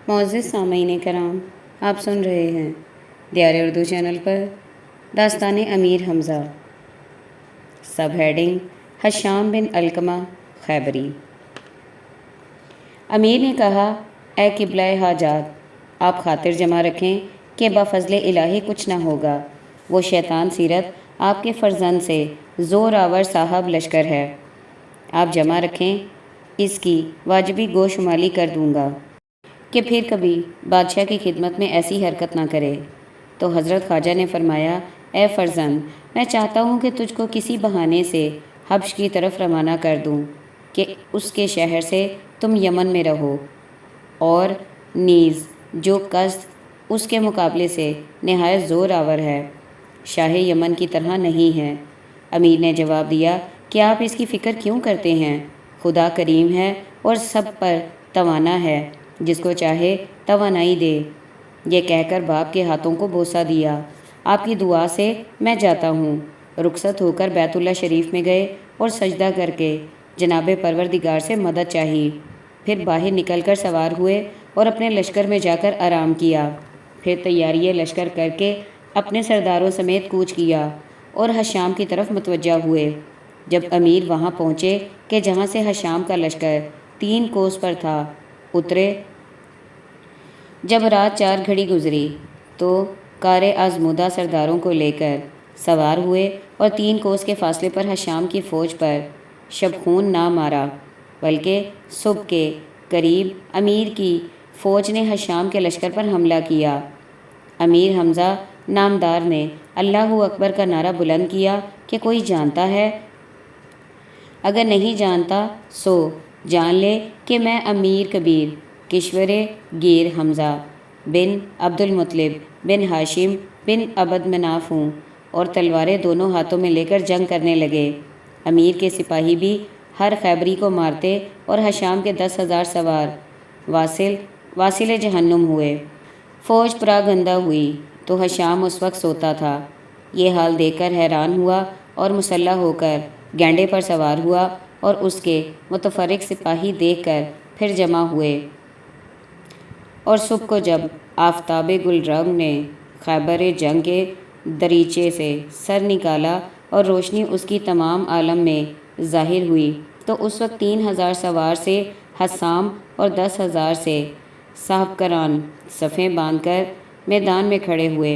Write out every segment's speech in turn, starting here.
معزز سامعین کرام، آپ سن رہے ہیں دیار اردو چینل پر داستان امیر حمزہ، سب ہیڈنگ حشام بن علقمہ خیبری۔ امیر نے کہا، اے قبلہ حاجات، آپ خاطر جمع رکھیں کہ بفضل الہی کچھ نہ ہوگا۔ وہ شیطان سیرت آپ کے فرزند سے زور آور صاحب لشکر ہے۔ آپ جمع رکھیں، اس کی واجبی گوشمالی کر دوں گا کہ پھر کبھی بادشاہ کی خدمت میں ایسی حرکت نہ کرے۔ تو حضرت خواجہ نے فرمایا، اے فرزند، میں چاہتا ہوں کہ تجھ کو کسی بہانے سے حبش کی طرف روانہ کر دوں کہ اس کے شہر سے تم یمن میں رہو، اور نیز جو قصد اس کے مقابلے سے نہایت زور آور ہے، شاہ یمن کی طرح نہیں ہے۔ امیر نے جواب دیا کہ آپ اس کی فکر کیوں کرتے ہیں؟ خدا کریم ہے اور سب پر توانا ہے، جس کو چاہے توانائی دے۔ یہ کہہ کر باپ کے ہاتھوں کو بوسہ دیا۔ آپ کی دعا سے میں جاتا ہوں۔ رخصت ہو کر بیت اللہ شریف میں گئے اور سجدہ کر کے جناب پروردگار سے مدد چاہی۔ پھر باہر نکل کر سوار ہوئے اور اپنے لشکر میں جا کر آرام کیا۔ پھر تیاری لشکر کر کے اپنے سرداروں سمیت کوچ کیا اور حشام کی طرف متوجہ ہوئے۔ جب امیر وہاں پہنچے کہ جہاں سے حشام کا لشکر 3 کوس پر تھا، اترے۔ جب رات 4 گھڑی گزری تو کار آزمودہ سرداروں کو لے کر سوار ہوئے اور 3 کوس کے فاصلے پر حشام کی فوج پر شبخون نہ مارا، بلکہ صبح کے قریب امیر کی فوج نے حشام کے لشکر پر حملہ کیا۔ امیر حمزہ نامدار نے اللہ اکبر کا نعرہ بلند کیا کہ کوئی جانتا ہے؟ اگر نہیں جانتا سو جان لے کہ میں امیر کبیر کشور گیر حمزہ بن عبد المطلب بن ہاشم بن عبد مناف ہوں، اور تلواریں دونوں ہاتھوں میں لے کر جنگ کرنے لگے۔ امیر کے سپاہی بھی ہر خیبری کو مارتے اور حشام کے 10,000 سوار واصل جہنم ہوئے۔ فوج پراگندہ ہوئی تو حشام اس وقت سوتا تھا۔ یہ حال دیکھ کر حیران ہوا اور مسلح ہو کر گینڈے پر سوار ہوا، اور اس کے متفرق سپاہی دیکھ کر پھر جمع ہوئے۔ اور صبح کو جب آفتاب گل رنگ نے خیبر جنگ کے دریچے سے سر نکالا اور روشنی اس کی تمام عالم میں ظاہر ہوئی، تو اس وقت 3,000 سوار سے حسام اور 10,000 سے صاحبکران صفیں باندھ کر میدان میں کھڑے ہوئے،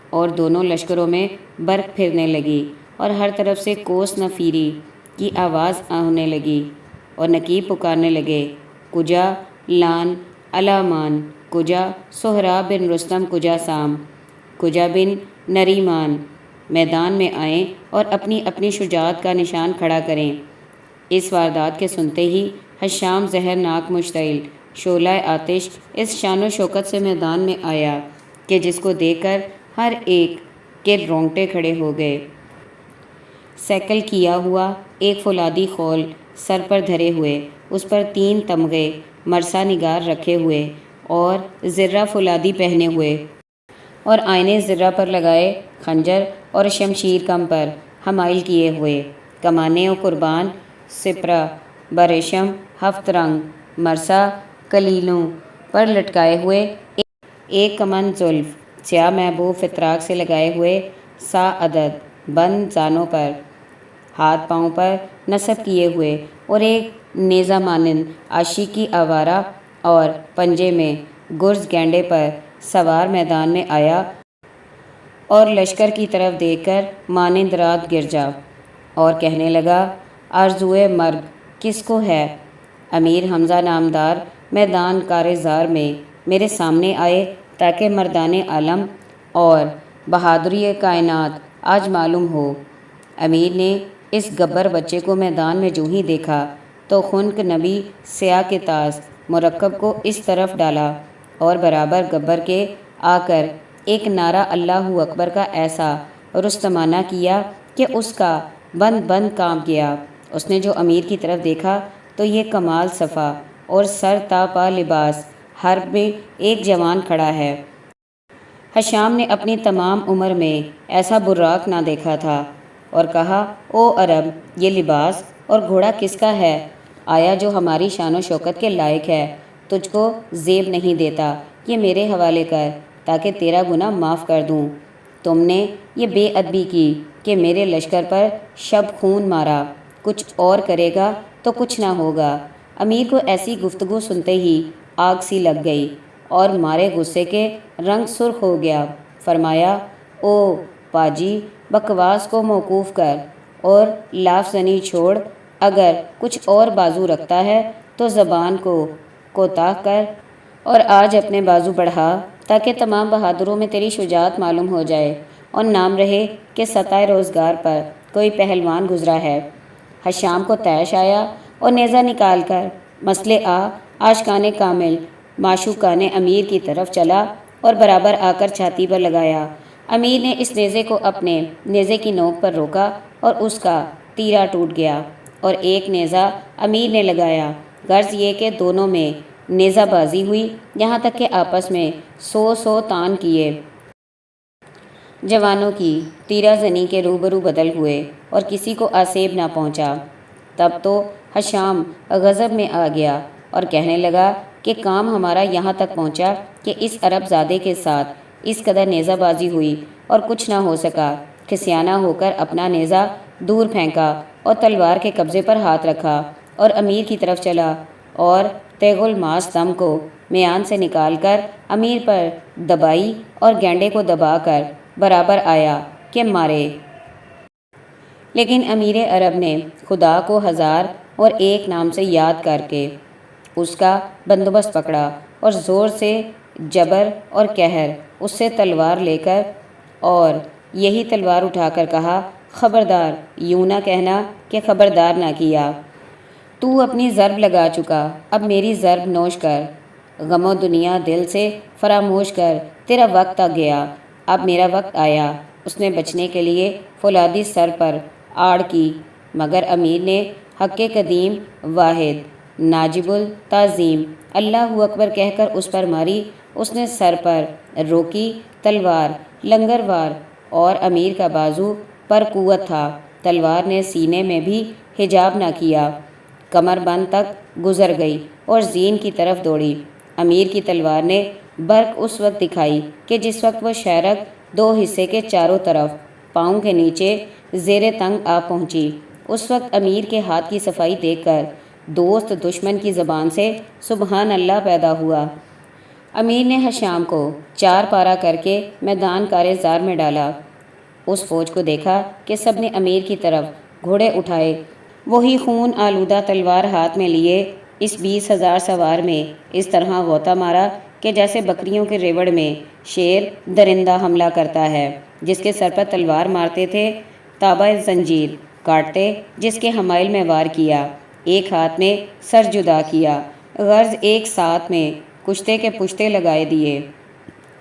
اور دونوں لشکروں میں برق پھرنے لگی، اور ہر طرف سے کوس نفیری کی آواز ہونے لگی، اور نقیب پکارنے لگے، کجا لان علامان، کجا سہراب بن رستم، کجا سام، کجا بن نریمان میدان میں آئیں اور اپنی اپنی شجاعت کا نشان کھڑا کریں۔ اس واردات کے سنتے ہی حشام زہرناک مشتعل شعلہ آتش اس شان و شوکت سے میدان میں آیا کہ جس کو دیکھ کر ہر ایک کے رونگٹے کھڑے ہو گئے۔ سیکل کیا ہوا ایک فولادی خول سر پر دھرے ہوئے، اس پر 3 تمغے مرصع نگار رکھے ہوئے، اور زرہ فولادی پہنے ہوئے، اور آئینے زرہ پر لگائے، خنجر اور شمشیر کم پر حمائل کیے ہوئے، کمانیں و قربان سپرہ بریشم 7 رنگ مرصع کلیلوں پر لٹکائے ہوئے، ایک کمن زلف سیاہ محبوب فتراک سے لگائے ہوئے، 100 عدد بند زانوں پر، ہاتھ پاؤں پر نصب کیے ہوئے، اور ایک نیزہ مانند عاشقی آوارہ اور پنجے میں گرز گینڈے پر سوار میدان میں آیا، اور لشکر کی طرف دیکھ کر مانند رات گر جا، اور کہنے لگا، آرزوئے مرگ کس کو ہے؟ امیر حمزہ نامدار میدان کارزار میں میرے سامنے آئے تاکہ مردان عالم اور بہادری کائنات آج معلوم ہو۔ امیر نے اس گبر بچے کو میدان میں جو ہی دیکھا تو خنک نبی سیاہ کے تاز مرکب کو اس طرف ڈالا، اور برابر گبر کے آ کر ایک نعرہ اللہ اکبر کا ایسا رستمانہ کیا کہ اس کا بند بند کانپ گیا۔ اس نے جو امیر کی طرف دیکھا تو یہ کمال صفا اور سر تا پا لباس حرب میں ایک جوان کھڑا ہے۔ حشام نے اپنی تمام عمر میں ایسا براق نہ دیکھا تھا، اور کہا، او عرب، یہ لباس اور گھوڑا کس کا ہے؟ آیا جو ہماری شان و شوکت کے لائق ہے؟ تجھ کو زیب نہیں دیتا، یہ میرے حوالے کر تاکہ تیرا گناہ معاف کر دوں۔ تم نے یہ بے ادبی کی کہ میرے لشکر پر شب خون مارا، کچھ اور کرے گا تو کچھ نہ ہوگا۔ امیر کو ایسی گفتگو سنتے ہی آگ سی لگ گئی اور مارے غصے کے رنگ سرخ ہو گیا۔ فرمایا، او پاجی، بکواس کو موقوف کر اور لاف زنی چھوڑ، اگر کچھ اور بازو رکھتا ہے تو زبان کو کوتاہ کر اور آج اپنے بازو بڑھا تاکہ تمام بہادروں میں تیری شجاعت معلوم ہو جائے اور نام رہے کہ سطح روزگار پر کوئی پہلوان گزرا ہے۔ حشام کو طیش آیا اور نیزہ نکال کر مسلے آشکان کامل معشوقان امیر کی طرف چلا اور برابر آ کر چھاتی پر لگایا۔ امیر نے اس نیزے کو اپنے نیزے کی نوک پر روکا اور اس کا تیرا ٹوٹ گیا اور ایک نیزہ امیر نے لگایا، غرض یہ کہ دونوں میں نیزہ بازی ہوئی، یہاں تک کہ آپس میں 100 تان کیے جوانوں کی تیرہ زنی کے روبرو بدل ہوئے اور کسی کو آسیب نہ پہنچا۔ تب تو حشام غضب میں آ گیا اور کہنے لگا کہ کام ہمارا یہاں تک پہنچا کہ اس عرب زادے کے ساتھ اس قدر نیزہ بازی ہوئی اور کچھ نہ ہو سکا۔ کھسیانہ ہو کر اپنا نیزہ دور پھینکا اور تلوار کے قبضے پر ہاتھ رکھا اور امیر کی طرف چلا اور تیغ الماس دم کو میان سے نکال کر امیر پر دبائی اور گینڈے کو دبا کر برابر آیا کہ مارے۔ لیکن امیر عرب نے خدا کو 1001 نام سے یاد کر کے اس کا بندوبست پکڑا اور زور سے جبر اور قہر اس سے تلوار لے کر اور یہی تلوار اٹھا کر کہا، خبردار، یوں نہ کہنا کہ خبردار نہ کیا۔ تو اپنی ضرب لگا چکا، اب میری ضرب نوش کر۔ غم و دنیا دل سے فراموش کر، تیرا وقت آ گیا، اب میرا وقت آیا۔ اس نے بچنے کے لیے فولادی سر پر آڑ کی، مگر امیر نے حق قدیم واحد ناجب التعظیم اللہ اکبر کہہ کر اس پر ماری۔ اس نے سر پر روکی تلوار لنگروار اور امیر کا بازو پر قوت تھا، تلوار نے سینے میں بھی حجاب نہ کیا، کمر بند تک گزر گئی اور زین کی طرف دوڑی۔ امیر کی تلوار نے برق اس وقت دکھائی کہ جس وقت وہ شیرک 2 حصے کے چاروں طرف پاؤں کے نیچے زیر تنگ آ پہنچی۔ اس وقت امیر کے ہاتھ کی صفائی دیکھ کر دوست دشمن کی زبان سے سبحان اللہ پیدا ہوا۔ امیر نے حشام کو 4 پارا کر کے میدان کارے زار میں ڈالا۔ اس فوج کو دیکھا کہ سب نے امیر کی طرف گھوڑے اٹھائے، وہی خون آلودہ تلوار ہاتھ میں لیے اس 20,000 سوار میں اس طرح غوطہ مارا کہ جیسے بکریوں کے ریوڑ میں شیر درندہ حملہ کرتا ہے، جس کے سر پر تلوار مارتے تھے تابہ زنجیر کاٹتے، جس کے حمائل میں وار کیا، ایک ہاتھ میں سر جدا کیا، غرض ایک ساتھ میں کشتے کے پشتے لگائے دیے۔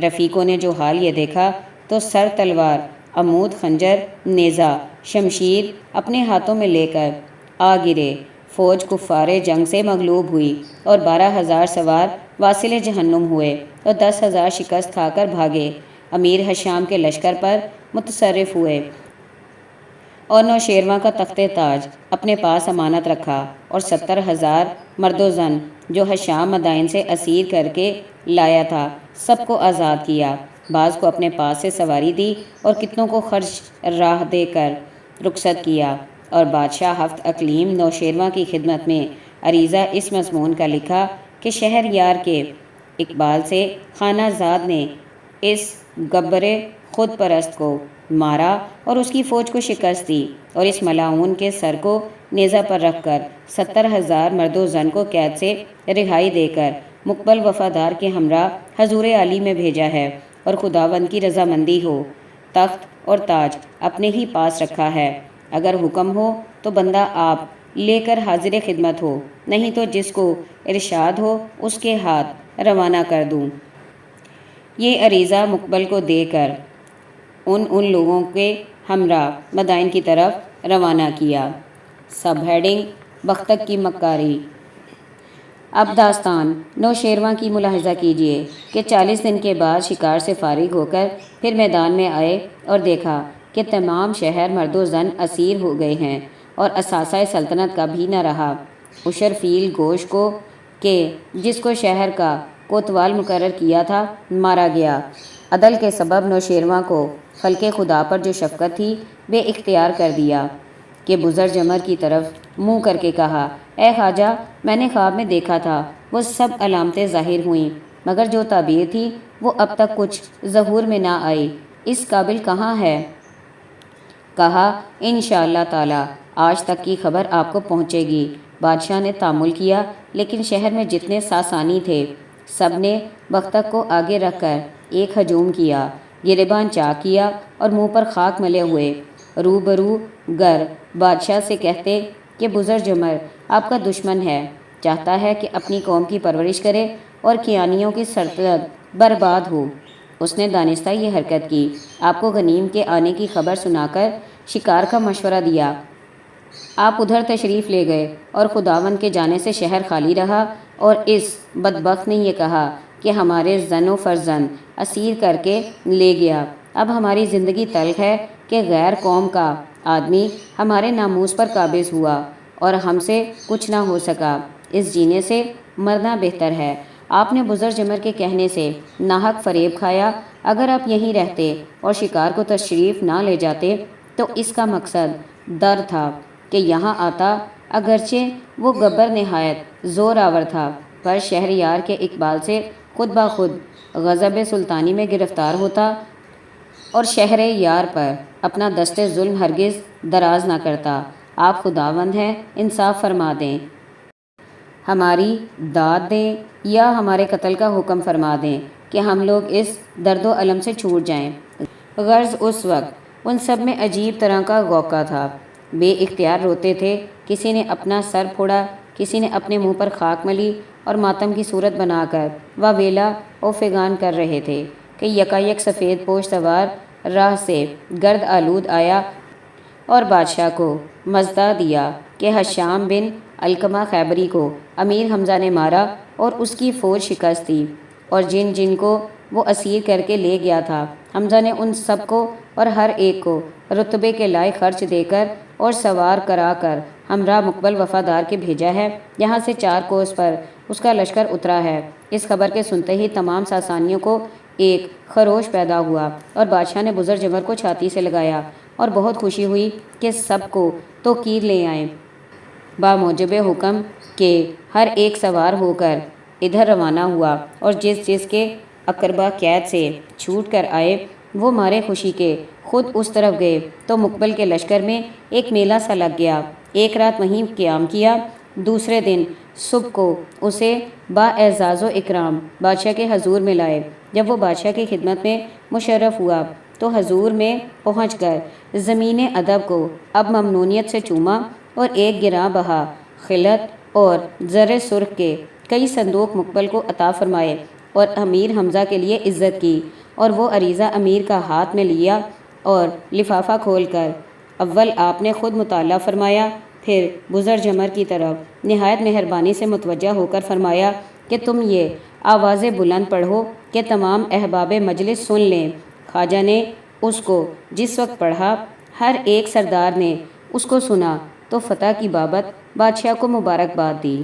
رفیقوں نے جو حال یہ دیکھا تو سر تلوار عمود خنجر نیزہ شمشیر اپنے ہاتھوں میں لے کر آ گرے۔ فوج کفار جنگ سے مغلوب ہوئی اور 12,000 سوار واصل جہنم ہوئے اور 10,000 شکست کھا کر بھاگے۔ امیر حشام کے لشکر پر متصرف ہوئے اور نوشیروان کا تخت تاج اپنے پاس امانت رکھا اور 70,000 مرد و زن جو حشام مدائن سے اسیر کر کے لایا تھا سب کو آزاد کیا، بعض کو اپنے پاس سے سواری دی اور کتنوں کو خرچ راہ دے کر رخصت کیا۔ اور بادشاہ ہفت اقلیم نوشیروان کی خدمت میں عریضہ اس مضمون کا لکھا کہ شہر یار کے اقبال سے خانہ زاد نے اس گبر خود پرست کو مارا اور اس کی فوج کو شکست دی اور اس ملاعون کے سر کو نیزہ پر رکھ کر 70,000 مرد و زن کو قید سے رہائی دے کر مقبل وفادار کے ہمراہ حضور عالی میں بھیجا ہے اور خداوند کی رضامندی ہو، تخت اور تاج اپنے ہی پاس رکھا ہے، اگر حکم ہو تو بندہ آپ لے کر حاضر خدمت ہو، نہیں تو جس کو ارشاد ہو اس کے ہاتھ روانہ کر دوں۔ یہ عریضہ مقبل کو دے کر ان لوگوں کے ہمراہ مدائن کی طرف روانہ کیا۔ سب ہیڈنگ بختک کی مکاری۔ اب داستان نوشیروان کی ملاحظہ کیجیے کہ 40 دن کے بعد شکار سے فارغ ہو کر پھر میدان میں آئے اور دیکھا کہ تمام شہر مرد و زن اسیر ہو گئے ہیں اور اثاثہ سلطنت کا بھی نہ رہا۔ عشر فیل گوشت کو کہ جس کو شہر کا کوتوال مقرر کیا تھا مارا گیا۔ عدل کے سبب نوشیروان کو خلق خدا پر جو شفقت تھی بے اختیار کر دیا کہ بزرجمر کی طرف منہ کر کے کہا، اے خواجہ، میں نے خواب میں دیکھا تھا، وہ سب علامتیں ظاہر ہوئیں، مگر جو تعبیر تھی وہ اب تک کچھ ظہور میں نہ آئی، اس قابل کہاں ہے؟ کہا، انشاءاللہ تعالی آج تک کی خبر آپ کو پہنچے گی۔ بادشاہ نے تامل کیا، لیکن شہر میں جتنے ساسانی تھے سب نے بختک کو آگے رکھ کر ایک ہجوم کیا، گریباں چاک کیا اور منہ پر خاک ملے ہوئے روبرو گر بادشاہ سے کہتے کہ بزرجمر آپ کا دشمن ہے، چاہتا ہے کہ اپنی قوم کی پرورش کرے اور کیانیوں کی سلطنت برباد ہو۔ اس نے دانستہ یہ حرکت کی، آپ کو غنیم کے آنے کی خبر سنا کر شکار کا مشورہ دیا، آپ ادھر تشریف لے گئے اور خداوند کے جانے سے شہر خالی رہا، اور اس بدبخت نے یہ کہا کہ ہمارے زن و فرزند اسیر کر کے لے گیا۔ اب ہماری زندگی تلخ ہے کہ غیر قوم کا آدمی ہمارے ناموس پر قابض ہوا اور ہم سے کچھ نہ ہو سکا، اس جینے سے مرنا بہتر ہے۔ آپ نے بزرجمر کے کہنے سے ناحق فریب کھایا، اگر آپ یہیں رہتے اور شکار کو تشریف نہ لے جاتے تو اس کا مقصد در تھا کہ یہاں آتا، اگرچہ وہ گبر نہایت زور آور تھا، پر شہریار کے اقبال سے خود بخود غضب سلطانی میں گرفتار ہوتا اور شہر یار پر اپنا دست ظلم ہرگز دراز نہ کرتا۔ آپ خداوند ہیں، انصاف فرما دیں، ہماری داد دیں یا ہمارے قتل کا حکم فرما دیں کہ ہم لوگ اس درد و الم سے چھوٹ جائیں۔ غرض اس وقت ان سب میں عجیب طرح کا غوغا تھا، بے اختیار روتے تھے، کسی نے اپنا سر پھوڑا، کسی نے اپنے منہ پر خاک ملی اور ماتم کی صورت بنا کر واویلا و فغان کر رہے تھے کہ یکایک سفید پوش سوار راہ سے گرد آلود آیا اور بادشاہ کو مژدہ دیا کہ ہشام بن علقمہ خیبری کو امیر حمزہ نے مارا اور اس کی فوج شکست دی، اور جن جن کو وہ اسیر کر کے لے گیا تھا حمزہ نے ان سب کو اور ہر ایک کو رتبے کے لائق خرچ دے کر اور سوار کرا کر ہمراہ مقبل وفادار کے بھیجا ہے، یہاں سے 4 کوس پر اس کا لشکر اترا ہے۔ اس خبر کے سنتے ہی تمام ساسانیوں کو ایک خروش پیدا ہوا اور بادشاہ نے بزرجمر کو چھاتی سے لگایا اور بہت خوشی ہوئی کہ سب کو تو کیر لے آئیں۔ باموجب حکم کہ ہر ایک سوار ہو کر ادھر روانہ ہوا اور جس جس کے اقربا قید سے چھوٹ کر آئے وہ مارے خوشی کے خود اس طرف گئے تو مقبل کے لشکر میں ایک میلہ سا لگ گیا۔ ایک رات وہیں قیام کیا، دوسرے دن صبح کو اسے باعزاز و اکرام بادشاہ کے حضور میں لائے۔ جب وہ بادشاہ کی خدمت میں مشرف ہوا تو حضور میں پہنچ کر زمین ادب کو اب ممنونیت سے چوما اور ایک گراں بہا خلعت اور زر سرخ کے کئی صندوق مقبل کو عطا فرمائے اور امیر حمزہ کے لیے عزت کی، اور وہ عریضہ امیر کا ہاتھ میں لیا اور لفافہ کھول کر اول آپ نے خود مطالعہ فرمایا، پھر بزرجمر کی طرف نہایت مہربانی سے متوجہ ہو کر فرمایا کہ تم یہ آواز بلند پڑھو کہ تمام احباب مجلس سن لیں۔ خواجہ نے اس کو جس وقت پڑھا، ہر ایک سردار نے اس کو سنا تو فتح کی بابت بادشاہ کو مبارکباد دی۔